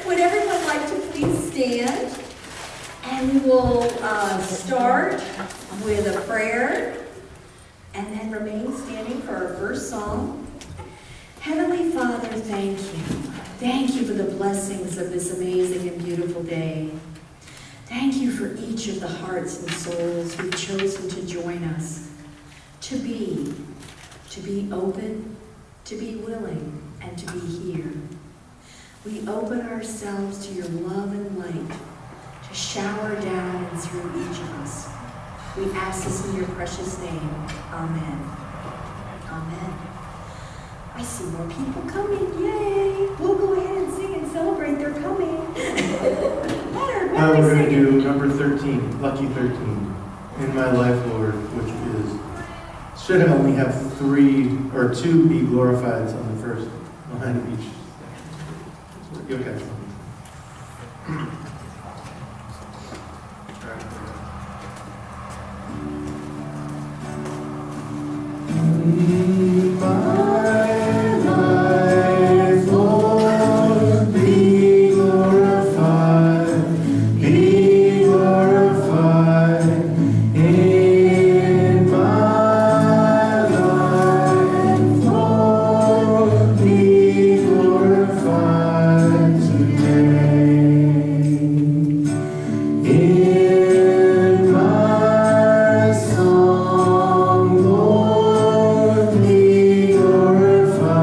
Would everyone like to please stand? And we will start with a prayer and then remain standing for our first song. Heavenly Father, thank you. Thank you for the blessings of this amazing and beautiful day. Thank you for each of the hearts and souls who've chosen to join us, to be open, to be willing, and to be here. We open ourselves to your love and light to shower down and through each of us. We ask this in your precious name. Amen. Amen. I see more people coming. Yay! We'll go ahead and sing and celebrate. They're coming. Leonard, what are we We're going to singing? do number 13, Lucky 13, In My Life, Lord, which should only have 3 or 2 be glorified on the first line of each. You'll catch one. In my life, Lord, be glorified, be glorified. In my life, Lord, be glorified today. In my song, Lord, be glorified,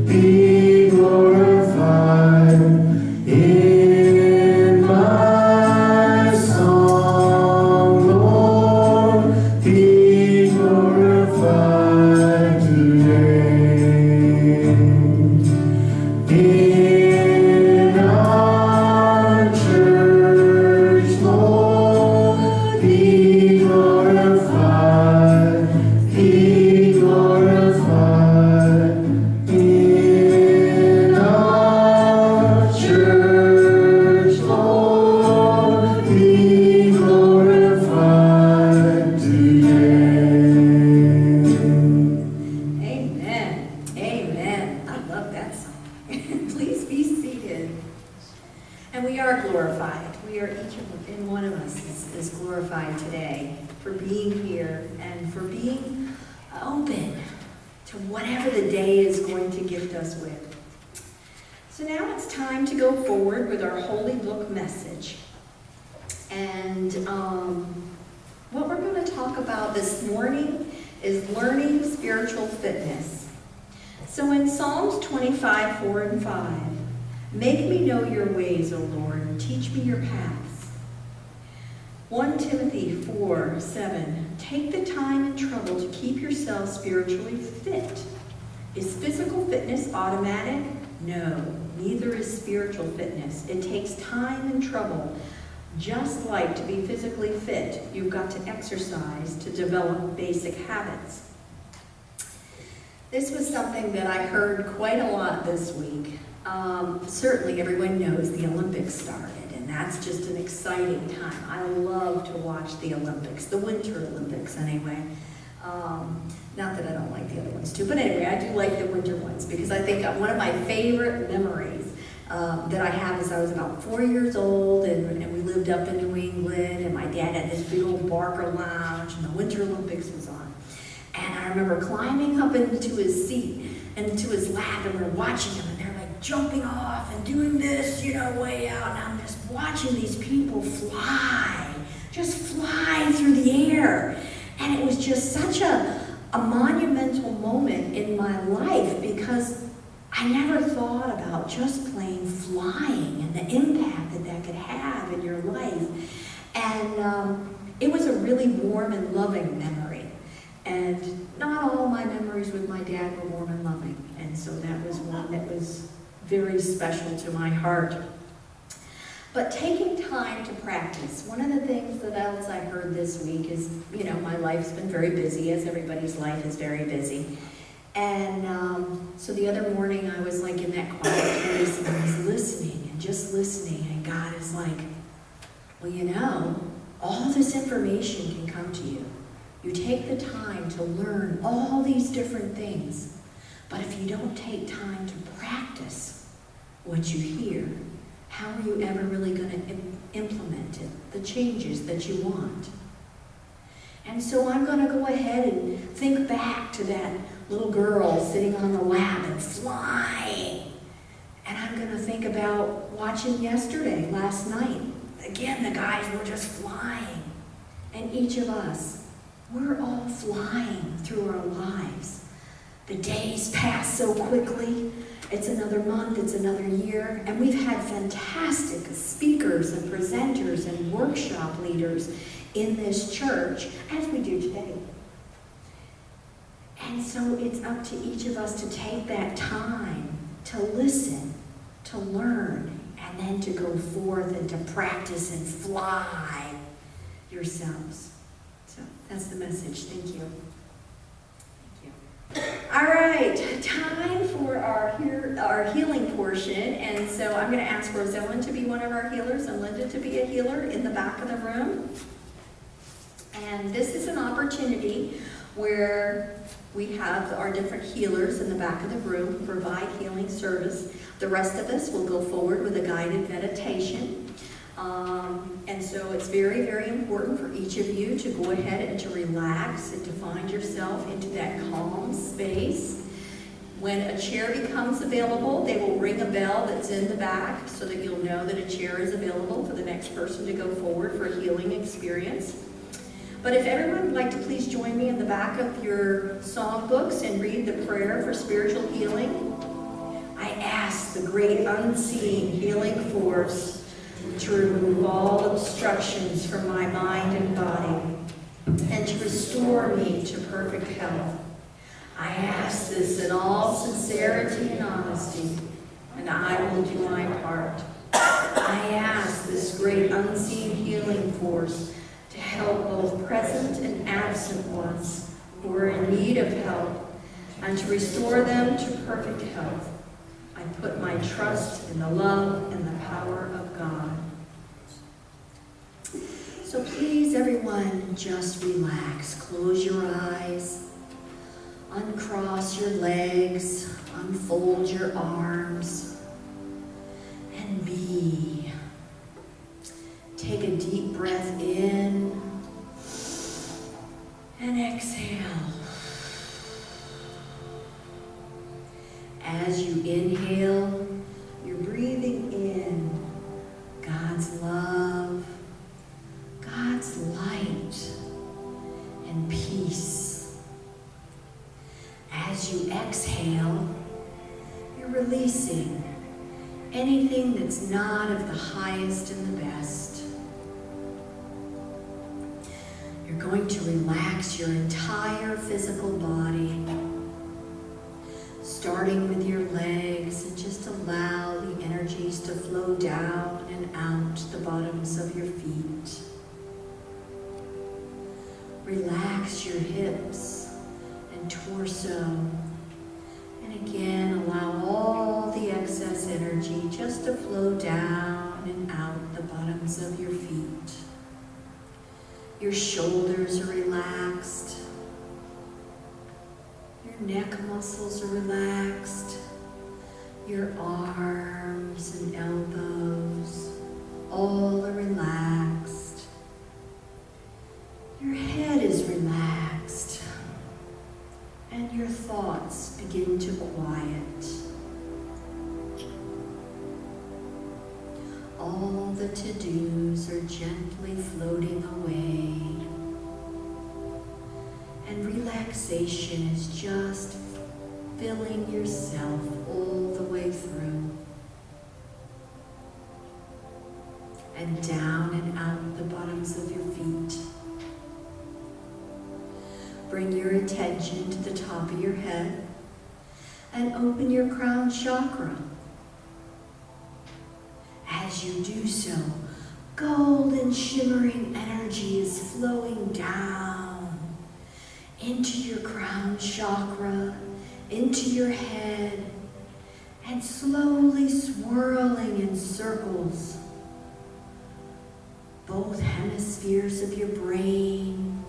be glorified. In my song, Lord, be glorified today. In our church, Lord, be glorified, be glorified. In our church, Lord, be glorified today. Amen. Amen. I love that song. Please be seated. And we are glorified. We are each and one of us is glorified today for being here and for being open to whatever the day is going to gift us with. So now it's time to go forward with our Holy Book message. And what we're going to talk about this morning is learning spiritual fitness. So in Psalms 25, 4 and 5, make me know your ways, O Lord, and teach me your paths. 1 Timothy 4, 7, take the time and trouble to keep yourself spiritually fit. Is physical fitness automatic? No, neither is spiritual fitness. It takes time and trouble. Just like to be physically fit, you've got to exercise to develop basic habits. This was something that I heard quite a lot this week. Certainly everyone knows the Olympics started, and that's just an exciting time. I love to watch the Olympics, the Winter Olympics anyway. Not that I don't like the other ones too, but anyway, I do like the winter ones because I think one of my favorite memories that I have is I was about 4 years old and we lived up in New England, and my dad had this big old Barker lounge and the Winter Olympics was on. And I remember climbing up into his seat and into his lap, and we're watching him, and they're like jumping off and doing this, way out, and I'm just watching these people just fly through the air. And it was just such a monumental moment in my life because I never thought about just plain flying and the impact that that could have in your life. And it was a really warm and loving memory. And not all my memories with my dad were warm and loving. And so that was one that was very special to my heart. But taking time to practice. One of the things that else I heard this week is, my life's been very busy, as everybody's life is very busy. And so the other morning I was like in that quiet place and I was listening and just listening. And God is like, well, all this information can come to you. You take the time to learn all these different things. But if you don't take time to practice practice what you hear, how are you ever really going to implement it, the changes that you want? And so I'm going to go ahead and think back to that little girl sitting on the lap and flying. And I'm going to think about watching yesterday, last night. Again, the guys were just flying. And each of us, we're all flying through our lives. The days pass so quickly. It's another month, it's another year. And we've had fantastic speakers and presenters and workshop leaders in this church, as we do today. And so it's up to each of us to take that time to listen, to learn, and then to go forth and to practice and fly yourselves. So that's the message. Thank you. Thank you. All right, time for our healing portion. And so I'm going to ask Rosellen to be one of our healers and Linda to be a healer in the back of the room. And this is an opportunity where we have our different healers in the back of the room who provide healing service. The rest of us will go forward with a guided meditation. And so it's very, very important for each of you to go ahead and to relax and to find yourself into that calm space. When a chair becomes available, they will ring a bell that's in the back so that you'll know that a chair is available for the next person to go forward for a healing experience. But if everyone would like to please join me in the back of your song books and read the prayer for spiritual healing. I ask the great unseen healing force to remove all obstructions from my mind and body and to restore me to perfect health. I ask this in all sincerity and honesty, and I will do my part. I ask this great unseen healing force to help both present and absent ones who are in need of help and to restore them to perfect health. I put my trust in the love and the power of God. So please, everyone, just relax. Close your eyes, uncross your legs, unfold your arms, and be. Take a deep breath in and exhale. As you inhale, you're breathing in God's love, God's light, and peace. As you exhale, you're releasing anything that's not of the highest and the best. You're going to relax your entire physical body, starting with your legs, and just allow the energies to flow down and out the bottoms of your feet. Relax your hips and torso, and again allow all the excess energy just to flow down and out the bottoms of your feet. Your shoulders are relaxed. Your neck muscles are relaxed. Your arms and elbows all are relaxed. Your head is relaxed. And your thoughts begin to quiet. All the to-dos are gently floating away. And relaxation is just filling yourself all the way through. And down and out the bottoms of your feet. Bring your attention to the top of your head and open your crown chakra. As you do so, golden shimmering energy is flowing down into your crown chakra, into your head, and slowly swirling in circles. Both hemispheres of your brain.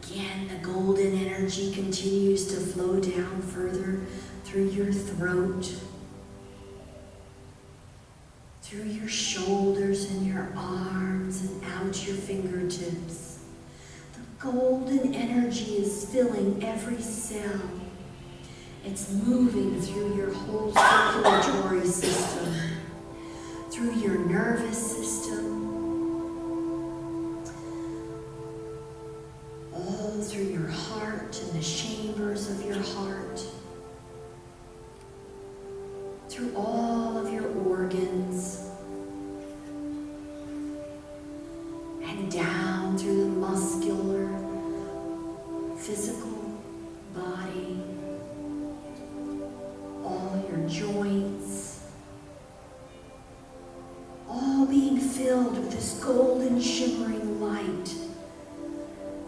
Again, the golden energy continues to flow down further through your throat, through your shoulders and your arms and out your fingertips. The golden energy is filling every cell. It's moving through your whole circulatory system, through your nervous system, all through your heart and the chambers of your heart, through all of your organs, and down through the muscular, physical body, all your joints, all being filled with this golden shimmering light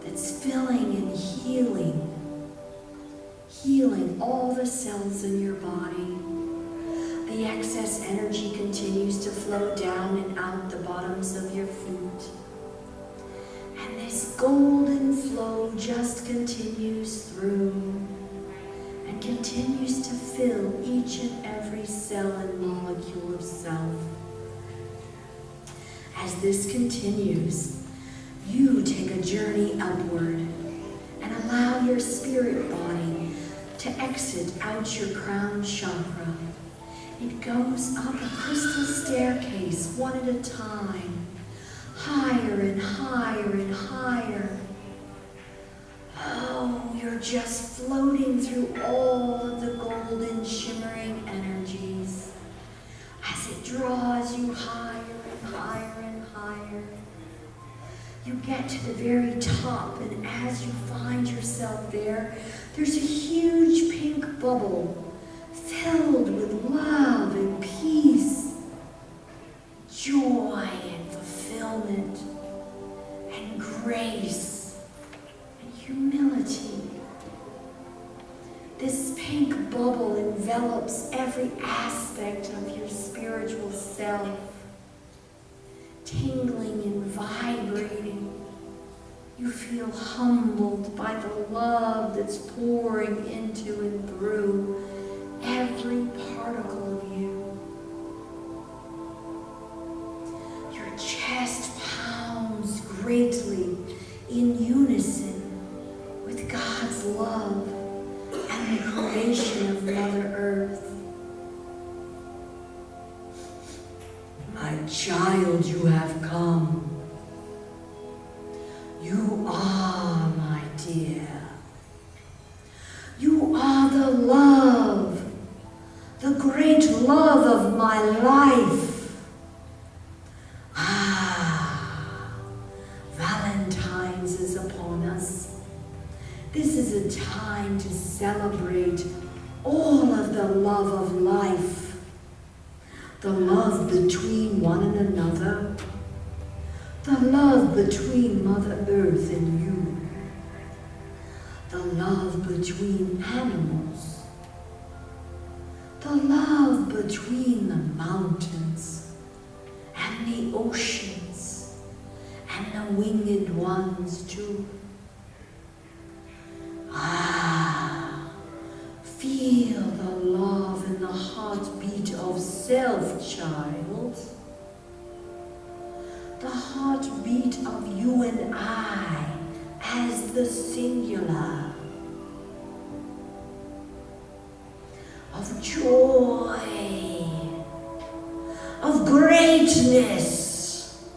that's filling and healing all the cells in your body. The excess energy continues to flow down and out the bottoms of your feet. And this golden flow just continues through and continues to fill each and every cell and molecule of self. As this continues, you take a journey upward and allow your spirit body to exit out your crown chakra. It goes up a crystal staircase one at a time, higher and higher and higher. Oh, you're just floating through all of the golden shimmering energies as it draws you higher and higher and higher. You get to the very top, and as you find yourself there, there's a huge pink bubble filled with love and peace, joy and fulfillment, and grace and humility. This pink bubble envelops every aspect of your spiritual self, tingling and vibrating. You feel humbled by the love that's pouring into and through every particle of you. Your chest pounds greatly in unison with God's love and the creation of Mother Earth. My child, you have come. You are my dear. You are the love, the great love of my life. Valentine's is upon us. This is a time to celebrate all of the love of life, the love between one and another, the love between Mother Earth and you, the love between animals, the love between the mountains and the oceans and the winged ones too. Feel the love and the heartbeat of self, child. The heartbeat of you and I as the singular. Of joy, of greatness,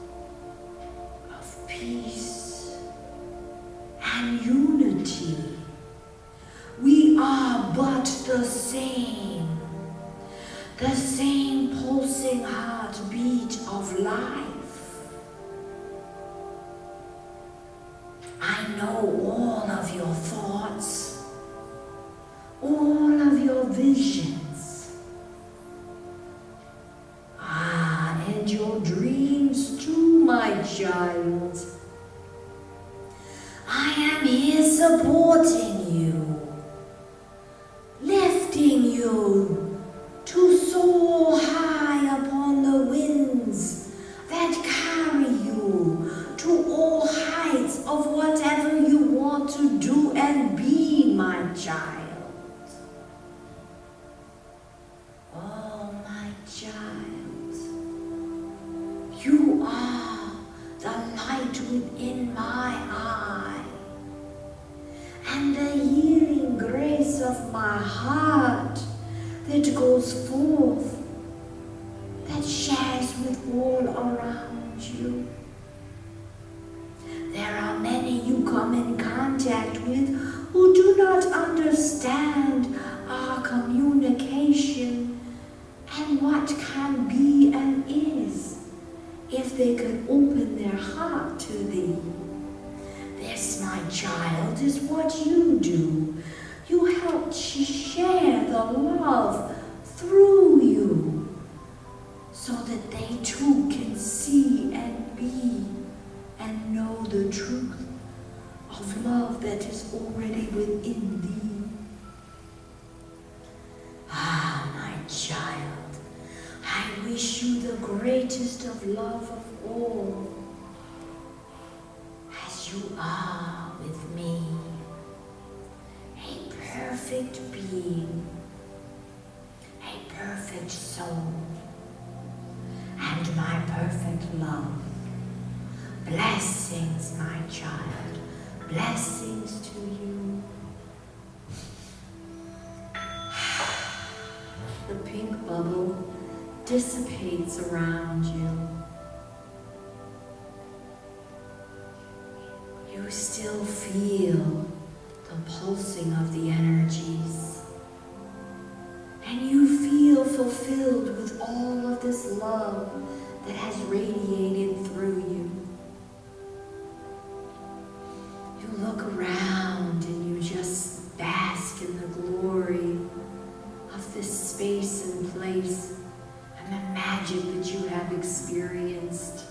of peace and unity. We are but the same pulsing heartbeat of life. I know all of your thoughts, all of your visions, and your dreams too, my child. I am here supporting you, lifting you to soar high upon the winds that carry you to all heights of whatever you want to do and be, my child. within my eye, and the healing grace of my heart that goes forth, that shares with all around you. There are many you come in contact with who do not understand our communication and what can be and is if they could open their heart to thee. This, my child, is what you do. You help share the love through you so that they too can see and be and know the truth of love that is already within thee. Ah, my child, I wish you the greatest of love of all, as you are with me, a perfect being, a perfect soul, and my perfect love. Blessings, my child, blessings to you. The pink bubble dissipates around you. You still feel the pulsing of the energies, and you feel fulfilled with all of this love that has radiated through you. You look around and you just bask in the glory of this space and place and the magic that you have experienced.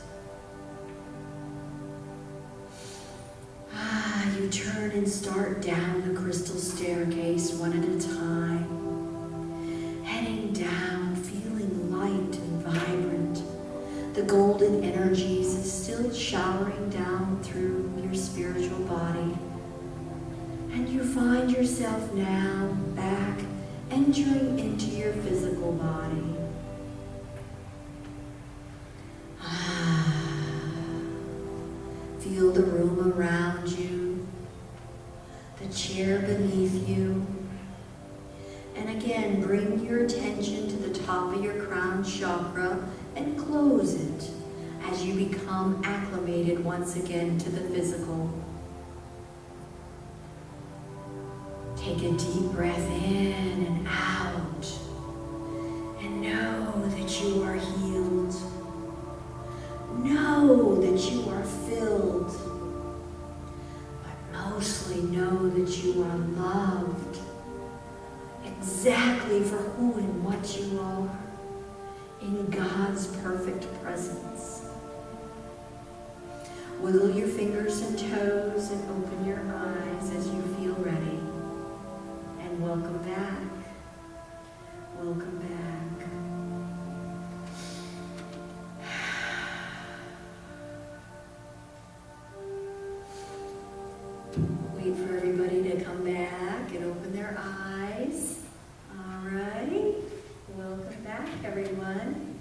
You turn and start down the crystal staircase one at a time, heading down, feeling light and vibrant. The golden energies is still showering down through your spiritual body, and you find yourself now back entering into your physical body. Feel the room around you, the chair beneath you, and again bring your attention to the top of your crown chakra and close it as you become acclimated once again to the physical. Take a deep breath in and out, and know that you are healed. Know that you are filled, but mostly know that you are loved exactly for who and what you are in God's perfect presence. Wiggle your fingers and toes and open your eyes as you feel ready. And welcome back. Welcome back. Wait for everybody to come back and open their eyes. All right. Welcome back, everyone.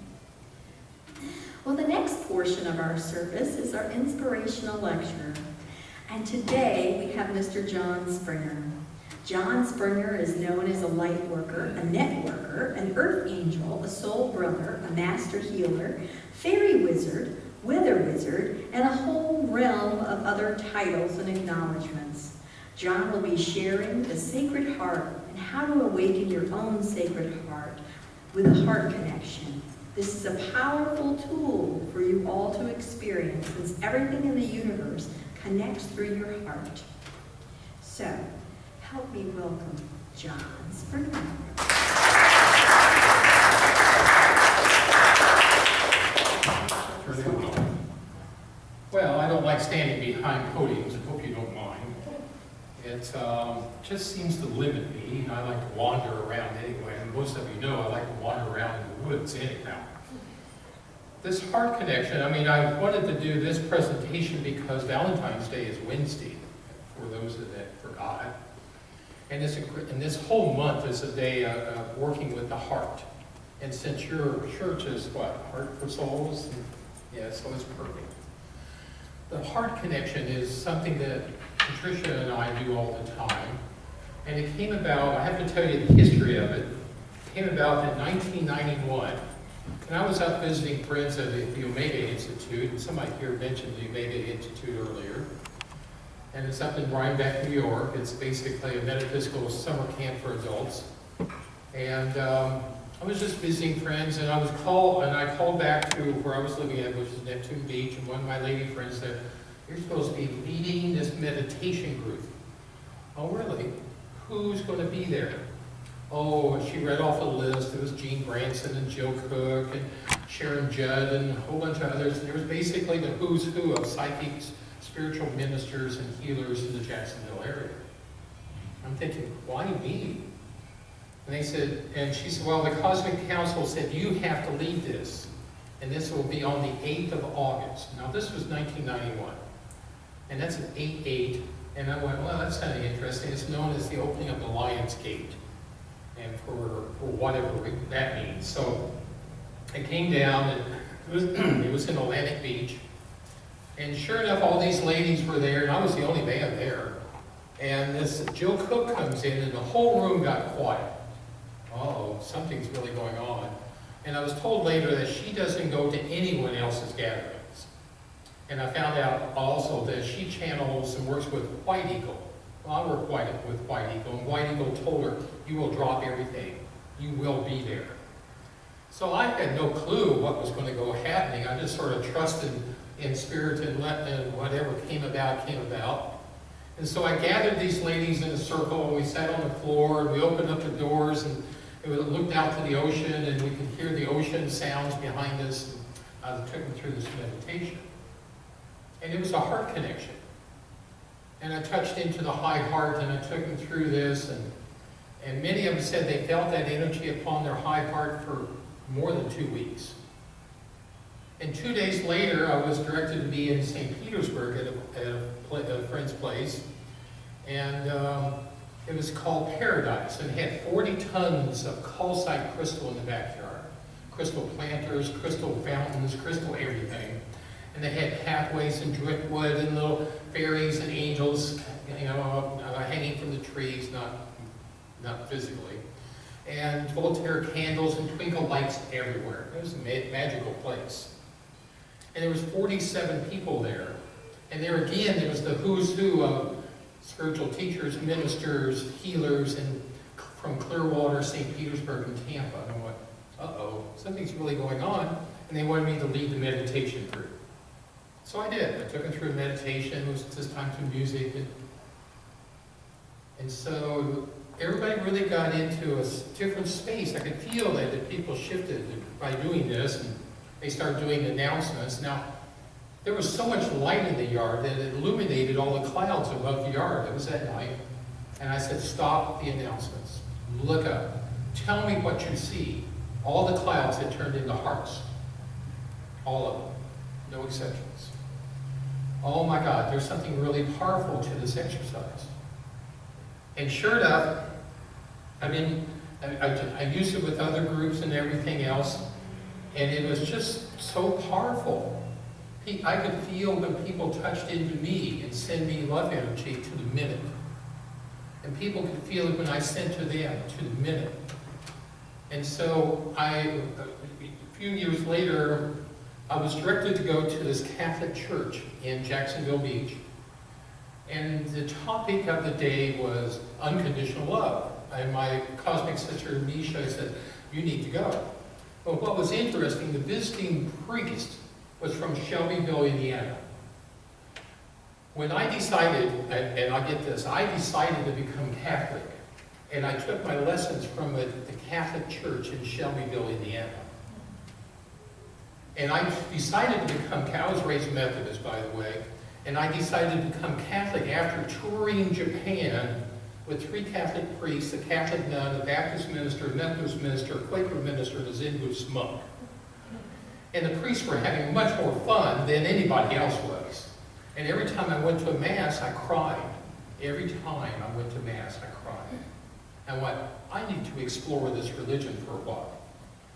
Well, the next portion of our service is our inspirational lecture. And today we have Mr. John Springer. John Springer is known as a light worker, a networker, an earth angel, a soul brother, a master healer, fairy wizard, weather wizard, and a whole realm of other titles and acknowledgments. John will be sharing the Sacred Heart and how to awaken your own sacred heart with a heart connection. This is a powerful tool for you all to experience, since everything in the universe connects through your heart. So, help me welcome John Springer. Well, I don't like standing behind podiums. I hope you don't mind. It just seems to limit me. I like to wander around anyway, and most of you know I like to wander around in the woods anyhow. This heart connection, I mean, I wanted to do this presentation because Valentine's Day is Wednesday, for those that forgot. And this whole month is a day of working with the heart. And since your church is what? Heart for Souls? Yeah, so it's perfect. the heart connection is something that Patricia and I do all the time. And it came about, I have to tell you the history of it. It came about in 1991. And I was up visiting friends at the Omega Institute, and somebody here mentioned the Omega Institute earlier. And it's up in Rhinebeck, New York. It's basically a metaphysical summer camp for adults. And I was just visiting friends, and I called back to where I was living at, which is Neptune Beach, and one of my lady friends said, "You're supposed to be leading this meditation group." "Oh, really? Who's going to be there?" Oh, she read off a list. It was Gene Branson and Jill Cook and Sharon Judd and a whole bunch of others. And it was basically the who's who of psychics, spiritual ministers, and healers in the Jacksonville area. I'm thinking, why me? And they said, and she said, well, the Cosmic Council said, you have to lead this. And this will be on the 8th of August. Now, this was 1991. And that's an 8/8. And I went, well, that's kind of interesting. It's known as the opening of the Lion's Gate. And for whatever that means. So I came down, and it was in Atlantic Beach. And sure enough, all these ladies were there, and I was the only man there. And this Jill Cook comes in, and the whole room got quiet. Uh-oh, something's really going on. And I was told later that she doesn't go to anyone else's gatherings. And I found out also that she channels and works with White Eagle. Well, I work with White Eagle, and White Eagle told her, you will drop everything. You will be there. So I had no clue what was going to go happening. I just sort of trusted in spirit and whatever came about, came about. And so I gathered these ladies in a circle, and we sat on the floor, and we opened up the doors, and we looked out to the ocean, and we could hear the ocean sounds behind us. And I took them through this meditation. And it was a heart connection. And I touched into the high heart, and I took them through this, and many of them said they felt that energy upon their high heart for more than 2 weeks. And 2 days later, I was directed to be in St. Petersburg at a friend's place, and it was called Paradise, and it had 40 tons of calcite crystal in the backyard. Crystal planters, crystal fountains, crystal everything. And they had pathways and driftwood and little fairies and angels, hanging from the trees, not physically. And Voltaire candles and twinkle lights everywhere. It was a magical place. And there was 47 people there. And there again, there was the who's who of spiritual teachers, ministers, healers, and from Clearwater, St. Petersburg, and Tampa. And I went, uh-oh, something's really going on. And they wanted me to lead the meditation group. So I did. I took them through a meditation. It was just time to music. And so everybody really got into a different space. I could feel that the people shifted by doing this, and they started doing announcements. Now, there was so much light in the yard that it illuminated all the clouds above the yard. It was at night. And I said, stop the announcements. Look up. Tell me what you see. All the clouds had turned into hearts. All of them. No exceptions. Oh my God, there's something really powerful to this exercise. And sure enough, I used it with other groups and everything else, and it was just so powerful. I could feel when people touched into me and send me love energy to the minute. And people could feel it when I sent to them to the minute. And so a few years later, I was directed to go to this Catholic church in Jacksonville Beach. And the topic of the day was unconditional love. And my cosmic sister, Misha, said, you need to go. But what was interesting, the visiting priest was from Shelbyville, Indiana. When I decided, and I get this, I decided to become Catholic. And I took my lessons from the Catholic church in Shelbyville, Indiana. And I decided to become, I was raised Methodist, by the way, and I decided to become Catholic after touring Japan with 3 Catholic priests, a Catholic nun, a Baptist minister, a Methodist minister, a Quaker minister, and a Zen Buddhist monk. And the priests were having much more fun than anybody else was. And every time I went to a Mass, I cried. Every time I went to Mass, I cried. And I need to explore this religion for a while.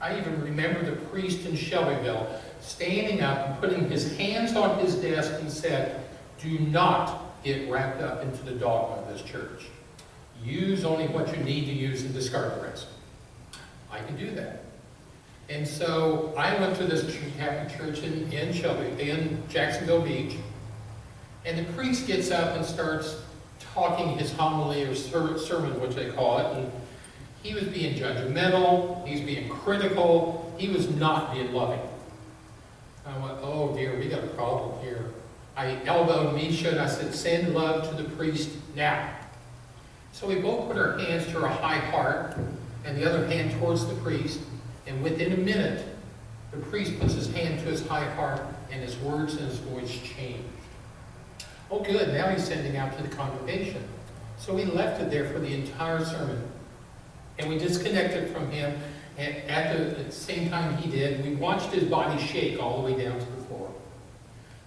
I even remember the priest in Shelbyville standing up and putting his hands on his desk and said, "Do not get wrapped up into the dogma of this church. Use only what you need to use and discard the rest." I can do that. And so I went to this Catholic church in Jacksonville Beach, and the priest gets up and starts talking his homily or sermon, which they call it, and he was being judgmental, he's being critical, he was not being loving. I went, oh dear, we got a problem here. I elbowed Misha and I said, "Send love to the priest now." So we both put our hands to our high heart and the other hand towards the priest, and within a minute, the priest puts his hand to his high heart and his words and his voice change. Oh good, now he's sending out to the congregation. So we left it there for the entire sermon. And we disconnected from him, and at the same time he did, we watched his body shake all the way down to the floor.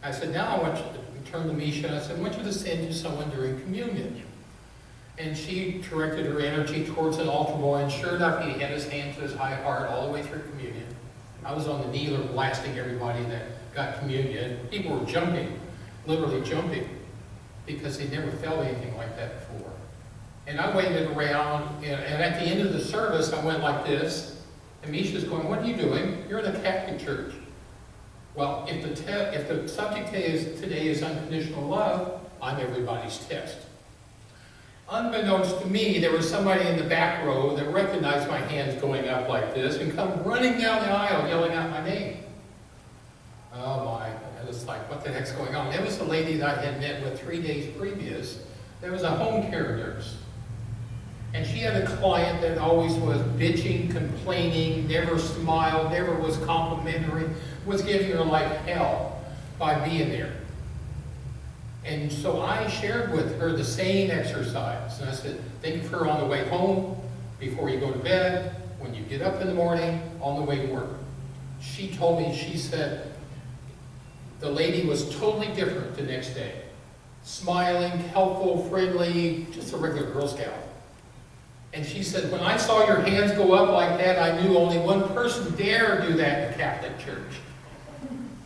I said, "Now I want you to turn to Misha," and I said, "I want you to send to someone during communion." And she directed her energy towards an altar boy, and sure enough, he had his hand to his high heart all the way through communion. I was on the kneeler blasting everybody that got communion. People were jumping, literally jumping, because they never felt anything like that before. And I waited around, and at the end of the service, I went like this, and Misha's going, "What are you doing? You're in a Catholic church." Well, if the subject today is unconditional love, I'm everybody's test. Unbeknownst to me, there was somebody in the back row that recognized my hands going up like this and come running down the aisle yelling out my name. Oh my, I was like, what the heck's going on? That was the lady that I had met with 3 days previous. There was a home care nurse. And she had a client that always was bitching, complaining, never smiled, never was complimentary, was giving her life hell by being there. And so I shared with her the same exercise. And I said, think of her on the way home, before you go to bed, when you get up in the morning, on the way to work. She told me, she said, the lady was totally different the next day. Smiling, helpful, friendly, just a regular Girl Scout. And she said, when I saw your hands go up like that, I knew only one person dare do that in a Catholic church.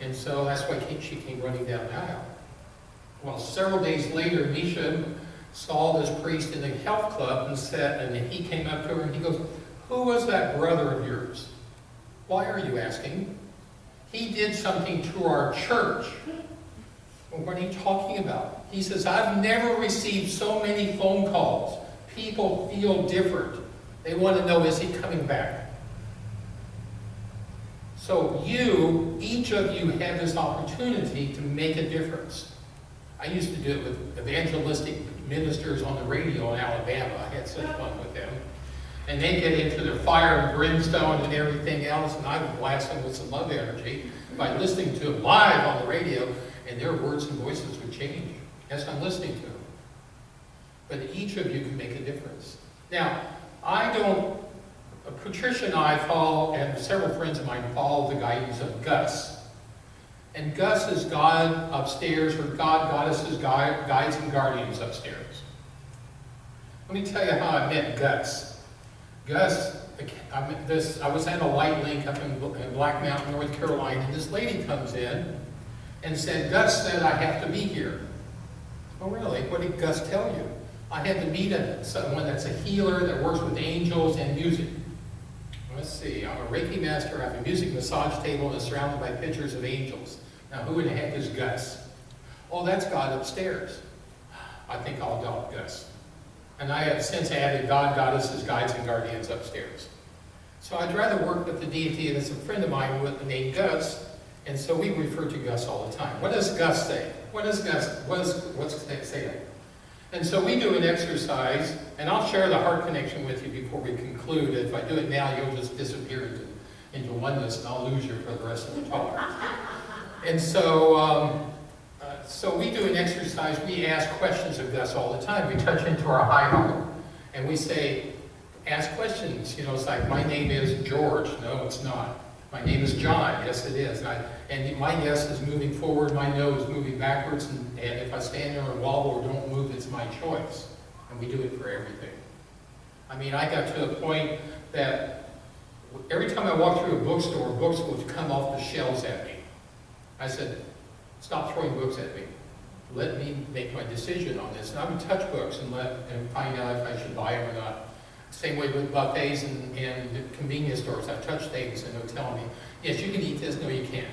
And so that's why she came running down the aisle. Well, several days later, Misha saw this priest in the health club and he came up to her and he goes, "Who was that brother of yours?" "Why are you asking?" "He did something to our church." "Well, what are you talking about?" He says, "I've never received so many phone calls. People feel different. They want to know, is he coming back?" So each of you have this opportunity to make a difference. I used to do it with evangelistic ministers on the radio in Alabama. I had such fun with them. And they get into their fire and brimstone and everything else, and I would blast them with some love energy by listening to them live on the radio, and their words and voices would change as I'm listening to them. But each of you can make a difference. Now, Patricia and I follow, and several friends of mine follow the guidance of Gus. And Gus is God upstairs, or Goddesses, guides and guardians upstairs. Let me tell you how I met Gus. Gus, I was at a light link up in Black Mountain, North Carolina, and this lady comes in and said, "Gus said I have to be here." "Oh really? What did Gus tell you?" "I had to meet someone that's a healer that works with angels and music." Let's see, I'm a Reiki master, I have a music massage table and it's surrounded by pictures of angels. Now who in the heck is Gus? "Oh, that's God upstairs." "I think I'll adopt Gus." And I have since added God, Goddesses, Guides, and Guardians upstairs. So I'd rather work with the deity, and it's a friend of mine with the name Gus, and so we refer to Gus all the time. What does Gus say? What's say? And so we do an exercise, and I'll share the heart connection with you before we conclude. If I do it now, you'll just disappear into oneness, and I'll lose you for the rest of the talk. And so, so we do an exercise. We ask questions of Gus all the time. We touch into our high heart, and we say, ask questions. You know, it's like, my name is George. No, it's not. My name is John. Yes, it is. And my yes is moving forward, my no is moving backwards, and if I stand there and wobble or don't move, it's my choice. And we do it for everything. I mean, I got to a point that every time time I walk through a bookstore, books would come off the shelves at me. I said, stop throwing books at me. Let me make my decision on this. And I would touch books and find out if I should buy them or not. Same way with buffets and convenience stores. I touch things and they'll tell me, yes, you can eat this, no, you can't.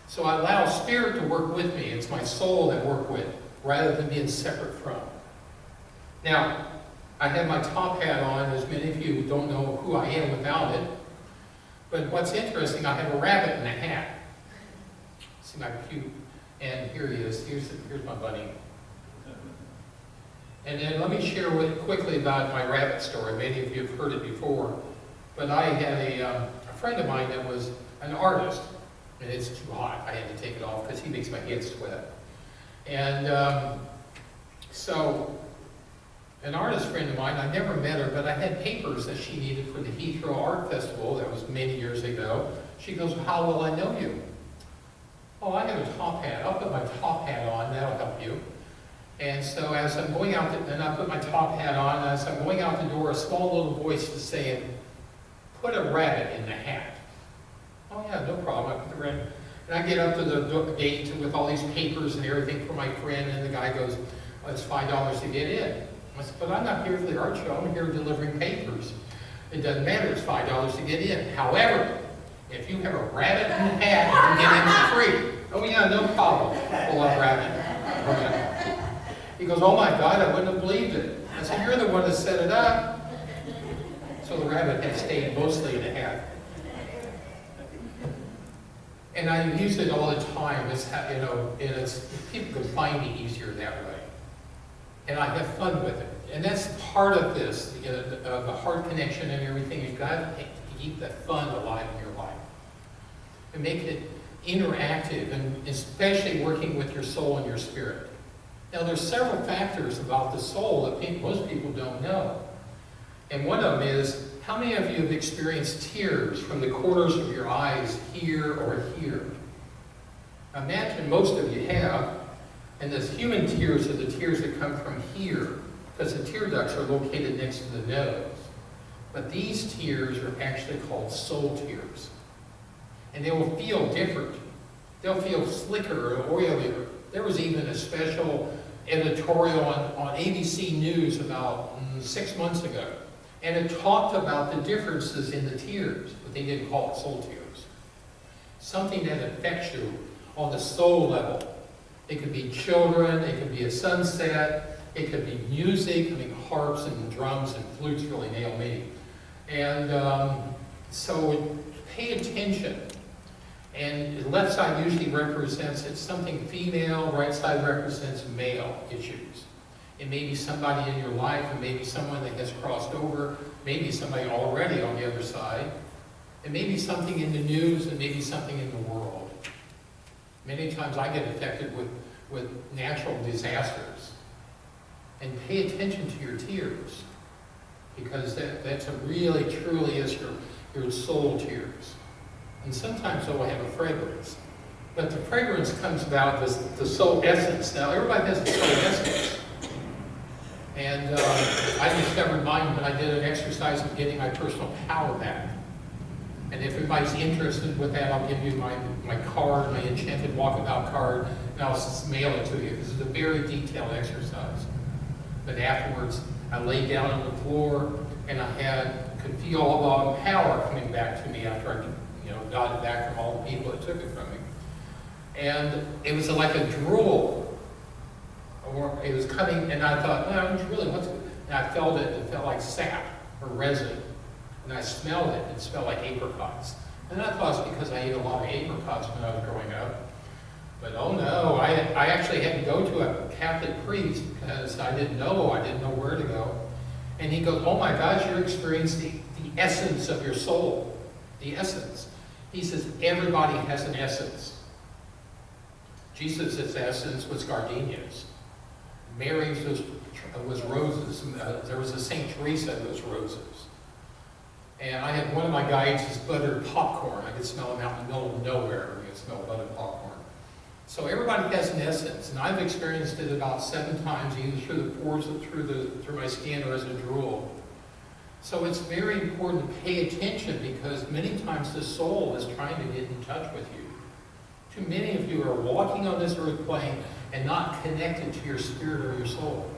So I allow spirit to work with me. It's my soul that work with, rather than being separate from. Now, I have my top hat on, as many of you don't know who I am without it. But what's interesting, I have a rabbit in a hat. See my cute, and here he is. Here's my bunny. And then let me share quickly about my rabbit story. Many of you have heard it before. But I had a friend of mine that was an artist. And it's too hot. I had to take it off because he makes my head sweat. And so an artist friend of mine, I never met her, but I had papers that she needed for the Heathrow Art Festival. That was many years ago. She goes, how will I know you? Oh, I have a top hat. I'll put my top hat on. That'll help you. And so as I'm going out, and I put my top hat on, as I'm going out the door, a small little voice is saying, put a rabbit in the hat. Oh yeah, no problem. I put the rabbit. And I get up to the gate with all these papers and everything for my friend, and the guy goes, oh, it's $5 to get in. I said, but I'm not here for the art show. I'm here delivering papers. It doesn't matter. It's $5 to get in. However, if you have a rabbit in the hat, you can get in for free. Oh yeah, no problem. Pull up rabbit. Okay. He goes, oh my God, I wouldn't have believed it. I said, you're the one that set it up. So the rabbit had stayed mostly in the hat. And I use it all the time. It's, you know, people can find me easier that way. And I have fun with it. And that's part of this, you know, the heart connection and everything. You've got to keep that fun alive in your life. And make it interactive, and especially working with your soul and your spirit. Now, there's several factors about the soul that most people don't know. And one of them is, how many of you have experienced tears from the corners of your eyes here or here? Imagine most of you have. And the human tears are the tears that come from here, because the tear ducts are located next to the nose. But these tears are actually called soul tears. And they will feel different. They'll feel slicker or oilier. There was even a special editorial on ABC News about 6 months ago. And it talked about the differences in the tears, but they didn't call it soul tears. Something that affects you on the soul level. It could be children, it could be a sunset, it could be music. I mean, harps and drums and flutes really nail me. And so pay attention. And the left side usually represents, it's something female, right side represents male issues. It may be somebody in your life, it may be someone that has crossed over, maybe somebody already on the other side. It may be something in the news, and maybe something in the world. Many times I get affected with natural disasters. And pay attention to your tears, because that's a really, truly is your soul tears. And sometimes they will have a fragrance. But the fragrance comes about the soul essence. Now, everybody has a soul essence. And I discovered mine when I did an exercise of getting my personal power back. And if everybody's interested with that, I'll give you my card, my Enchanted Walkabout card, and I'll mail it to you. This is a very detailed exercise. But afterwards, I laid down on the floor, and I could feel all the power coming back to me after I got it back from all the people that took it from me. And it was like a drool. Or it was coming, and I thought, well, really, what's it? And I felt it felt like sap or resin. And I smelled it, it smelled like apricots. And I thought it's because I ate a lot of apricots when I was growing up. But oh no, I actually had to go to a Catholic priest because I didn't know where to go. And he goes, oh my gosh, you're experiencing the essence of your soul. The essence. He says, everybody has an essence. Jesus' essence was gardenias. Mary's was roses. There was a St. Teresa that was roses. And I had one of my guides is buttered popcorn. I could smell them out in the middle of nowhere. I could smell buttered popcorn. So everybody has an essence, and I've experienced it about 7 times, either through the pores or through my skin or as a drool. So it's very important to pay attention, because many times the soul is trying to get in touch with you. Too many of you are walking on this earth plane and not connected to your spirit or your soul.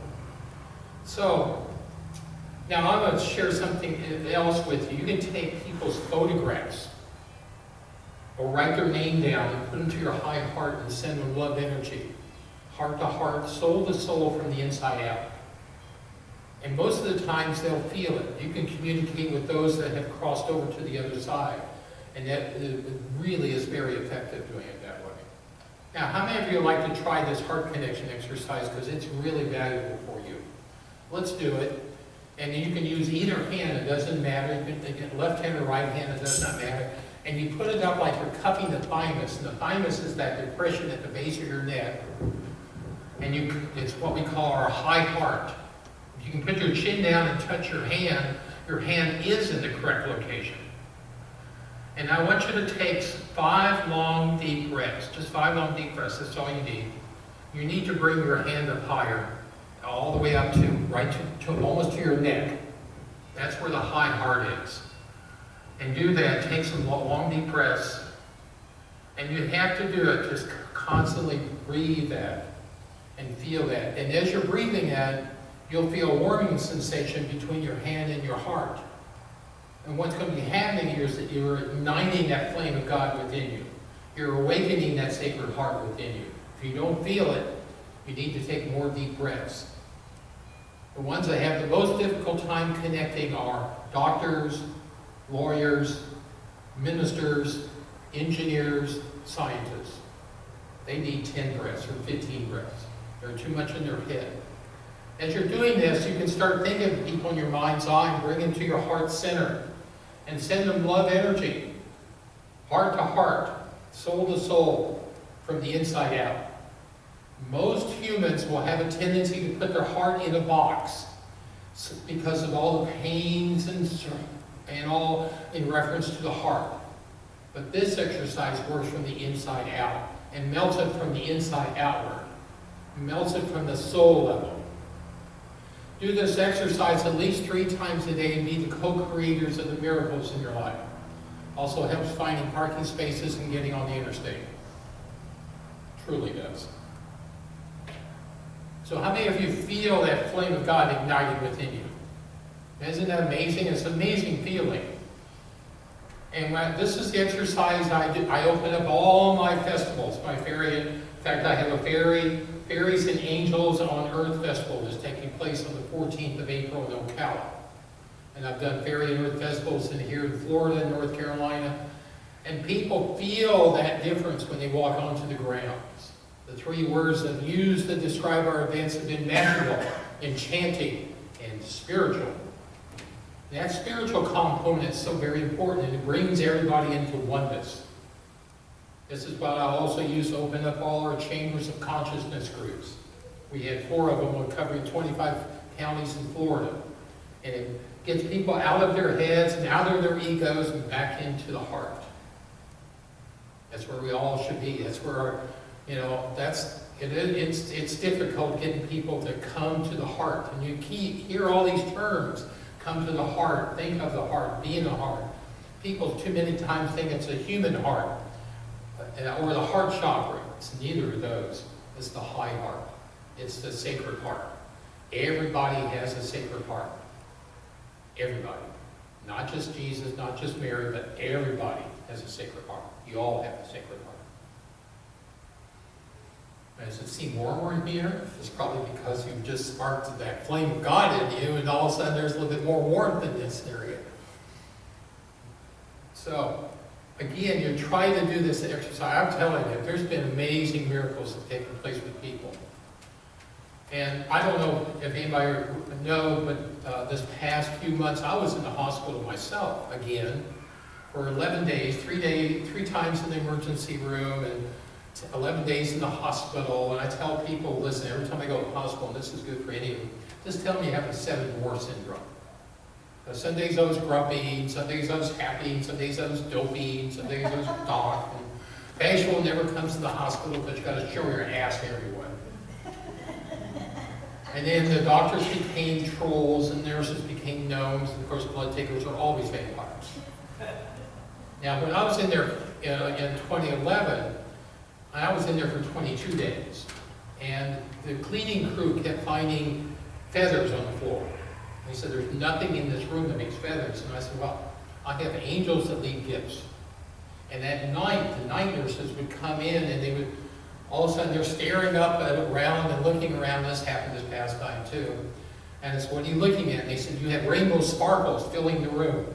So, now I'm going to share something else with you. You can take people's photographs or write their name down and put them to your high heart and send them love energy. Heart to heart, soul to soul, from the inside out. And most of the times they'll feel it. You can communicate with those that have crossed over to the other side. And that it really is very effective doing it that way. Now, how many of you would like to try this heart connection exercise? Because it's really valuable for you. Let's do it. And you can use either hand, it doesn't matter. You can get left hand or right hand, it does not matter. And you put it up like you're cupping the thymus. And the thymus is that depression at the base of your neck. And it's what we call our high heart. If you can put your chin down and touch your hand is in the correct location. And I want you to take 5 long, deep breaths. Just 5 long, deep breaths. That's all you need. You need to bring your hand up higher, all the way up to, right to almost to your neck. That's where the high heart is. And do that. Take some long, deep breaths. And you have to do it. Just constantly breathe that and feel that. And as you're breathing that, you'll feel a warming sensation between your hand and your heart. And what's going to be happening here is that you're igniting that flame of God within you. You're awakening that sacred heart within you. If you don't feel it, you need to take more deep breaths. The ones that have the most difficult time connecting are doctors, lawyers, ministers, engineers, scientists. They need 10 breaths or 15 breaths. They're too much in their head. As you're doing this, you can start thinking of people in your mind's eye and bring them to your heart center and send them love energy, heart to heart, soul to soul, from the inside out. Most humans will have a tendency to put their heart in a box because of all the pains and all in reference to the heart. But this exercise works from the inside out and melts it from the inside outward, melts it from the soul level. Do this exercise at least 3 times a day and be the co-creators of the miracles in your life. Also helps finding parking spaces and getting on the interstate. Truly does. So how many of you feel that flame of God igniting within you? Isn't that amazing? It's an amazing feeling. And this is the exercise I do. I open up all my festivals. In fact, I have a Fairies and Angels on Earth Festival that's taking place on the 14th of April in Ocala. And I've done Fairy and Earth Festivals here in Florida and North Carolina. And people feel that difference when they walk onto the grounds. The 3 words I've used to describe our events have been magical, enchanting, and spiritual. That spiritual component is so very important, and it brings everybody into oneness. This is what I also use to open up all our chambers of consciousness groups. We had 4 of them covering 25 counties in Florida. And it gets people out of their heads and out of their egos and back into the heart. That's where we all should be. That's where, it's difficult getting people to come to the heart. And you hear all these terms, come to the heart, think of the heart, be in the heart. People too many times think it's a human heart. Or the heart chakra. It's neither of those. It's the high heart. It's the sacred heart. Everybody has a sacred heart. Everybody. Not just Jesus, not just Mary, but everybody has a sacred heart. You all have a sacred heart. As it seems warmer in here, it's probably because you've just sparked that flame of God in you, and all of a sudden there's a little bit more warmth in this area. So, again, you try to do this exercise. I'm telling you, there's been amazing miracles that have taken place with people. And I don't know if anybody knows, but this past few months, I was in the hospital myself again for 11 days, 3 times in the emergency room, and 11 days in the hospital. And I tell people, listen, every time I go to the hospital, and this is good for any of you, just tell me you have the 7 dwarf syndrome. Some days I was grumpy, some days I was happy, some days I was dopey, some days I was dark. Bashful never comes to the hospital because you got to show your ass everywhere. And then the doctors became trolls, and nurses became gnomes, and of course blood takers are always vampires. Now, when I was in there in 2011, I was in there for 22 days, and the cleaning crew kept finding feathers on the floor. They said, there's nothing in this room that makes feathers. And I said, well, I have angels that leave gifts. And at night, the night nurses would come in, and they would, all of a sudden, they're staring up around and looking around. This happened this past time, too. And it's, what are you looking at? And they said, you have rainbow sparkles filling the room.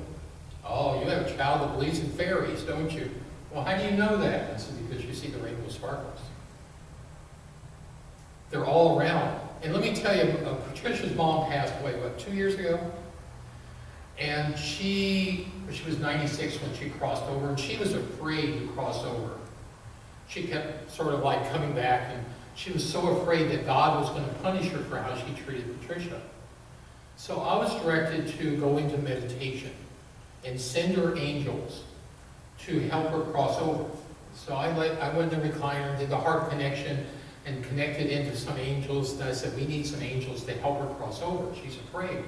Oh, you have a child that believes in fairies, don't you? Well, how do you know that? I said, because you see the rainbow sparkles. They're all around. And let me tell you, Patricia's mom passed away, what, 2 years ago? And she was 96 when she crossed over, and she was afraid to cross over. She kept sort of like coming back, and she was so afraid that God was going to punish her for how she treated Patricia. So I was directed to go into meditation and send her angels to help her cross over. So I went in the recliner, did the heart connection, and connected into some angels. And I said, we need some angels to help her cross over. She's afraid.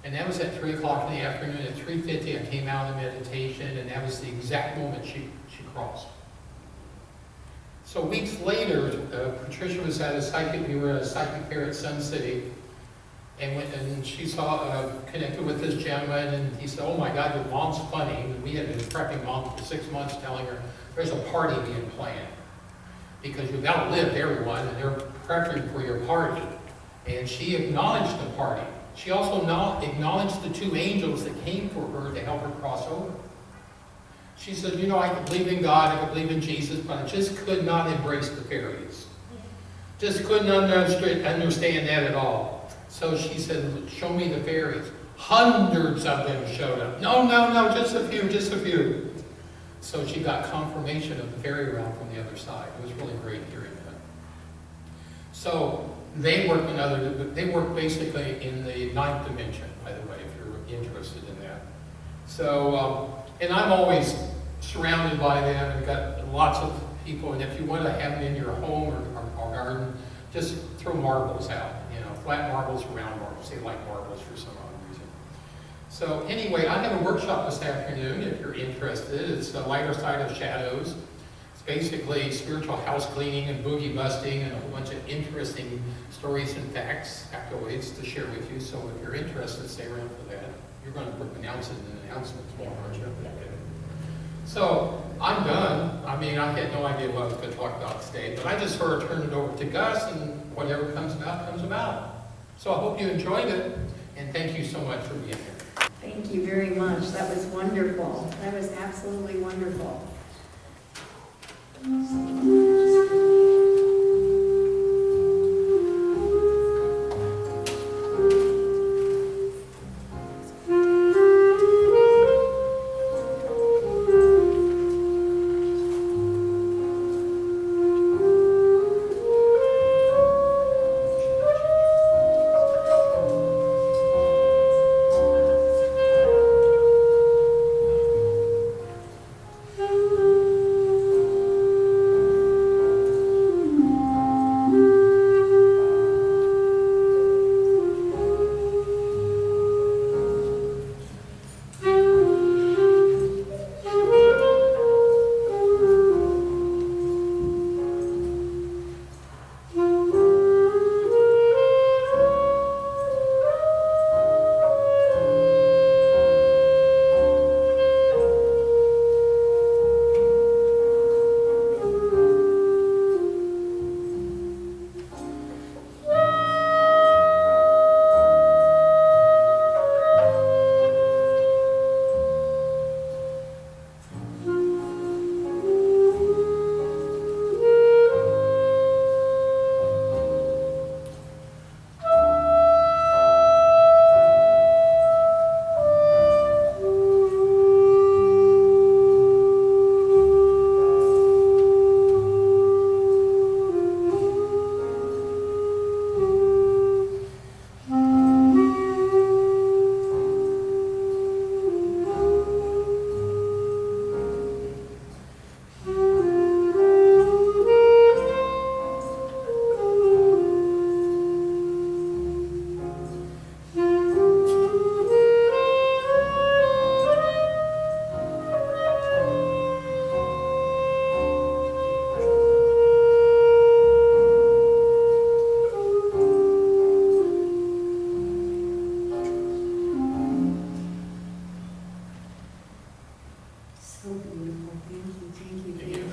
And that was at 3 o'clock in the afternoon. At 3:50, I came out of meditation, and that was the exact moment she crossed. So weeks later, Patricia was at a psychic, we were at a psychic fair at Sun City, and she saw, connected with this gentleman, and he said, oh my God, your mom's funny. And we had been prepping mom for 6 months, telling her, there's a party being planned, because you've outlived everyone, and they're prepping for your party. And she acknowledged the party. She also acknowledged the 2 angels that came for her to help her cross over. She said, you know, I could believe in God, I could believe in Jesus, but I just could not embrace the fairies. Just couldn't understand that at all. So she said, show me the fairies. Hundreds of them showed up. No, just a few, just a few. So she got confirmation of the fairy realm from the other side. It was really great hearing that. So they work basically in the 9th dimension, by the way, if you're interested in that. So, and I'm always surrounded by them, and got lots of people, and if you want to have them in your home or garden, just throw marbles out, you know, flat marbles, round marbles. They like marbles for some odd reason. So anyway, I have a workshop this afternoon if you're interested. It's the lighter side of shadows. It's basically spiritual house cleaning and boogie busting and a whole bunch of interesting stories and facts, factoids to share with you. So if you're interested, stay around for that. You're going to announce it in an announcement tomorrow, aren't you? So I'm done. I mean, I had no idea what I was going to talk about today, but I just sort of turned it over to Gus, and whatever comes about, comes about. So I hope you enjoyed it, and thank you so much for being here. Thank you very much. That was wonderful. That was absolutely wonderful. thank you, thank you, Thank you.